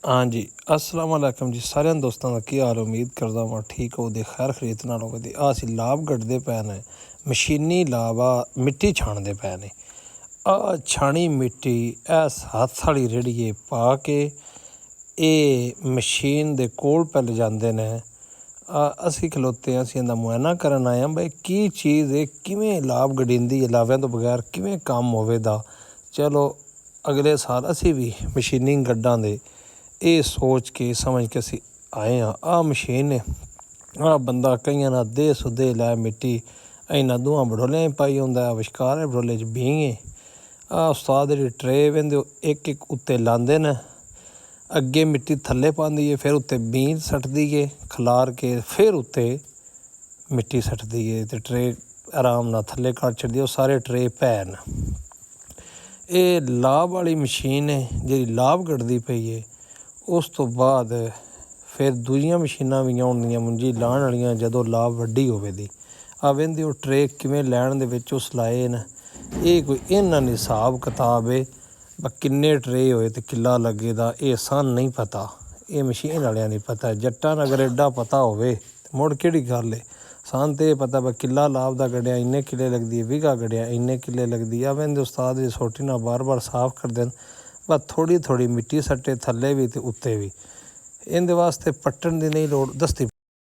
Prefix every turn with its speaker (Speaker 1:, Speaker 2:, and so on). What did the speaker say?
Speaker 1: हाँ जी, अस्सलाम वालेकुम जी। सारे दोस्तों का की हाल? उम्मीद करदा वां ठीक हो दे खैर खरीत नालों वधी। असीं लाभ गढ़दे पए ने, मशीनी लाभ मिट्टी छाणदे पए ने। छाणी मिट्टी इस हत्थ वाली रेड़िए पा के ये मशीन दे कोल पे लिजांदे ने। असीं खलोते हैं, असीं इहदा मुआयना करन आए बई की चीज़ है, किवें लाभ गढ़ींदी है, लाभों तो बगैर किवें काम होवेगा। चलो अगले साल असीं भी मशीनी गड्ढां दे ये सोच के समझ के असीं आए हाँ। मशीन है, बंदा कईयां ना दे सुदे लै मिट्टी इन्हां दोवां बडोलियां पाई होंदा, विशकार बडोले च बींगे। उस्ताद जी ट्रे वेंदे एक एक उत्ते लांदे न, अगे मिट्टी थल्ले पांदी है, फिर उत्ते बीं सटदी है खलार के, फिर उत्ते मिट्टी सटदी है ते ट्रे आराम नाल थल्ले कट छड्डी। ओह् सारे ट्रे भै न। ये लाभ वाली मशीन है जी लाभ गढ़दी पई है। उस तो बाद फिर दूजियां मशीनां भी होंदियां मुंजी लाहण वालियां, जदों लाभ वड्डी होवे दी वेंदे ओह् ट्रे किवें लैण दे विच उस लाए न। ये कोई इन्हां दा हिसाब किताब है किन्ने ट्रे होए ते किल्ला लग्गे दा, ये सानूं नहीं पता, ये मशीन वालियां नहीं पता। जट्टां नूं अगर एड्डा पता होवे ते मुड़ केह्ड़ी गल्ल है। सानूं ते पता भाई किल्ला लाभ दा गढ़िया इन्ने किल्ले लगदी है, बीघा गढ़िया इन्ने किल्ले लगदी है। वेंदे उस्ताद जी सोटी नाल बार बार साफ करदे न, बस थोड़ी थोड़ी मिट्टी सट्टे थल्ले भी ते उत्ते भी। इहदे वास्ते पट्टन दी नहीं लोड़ दस्ती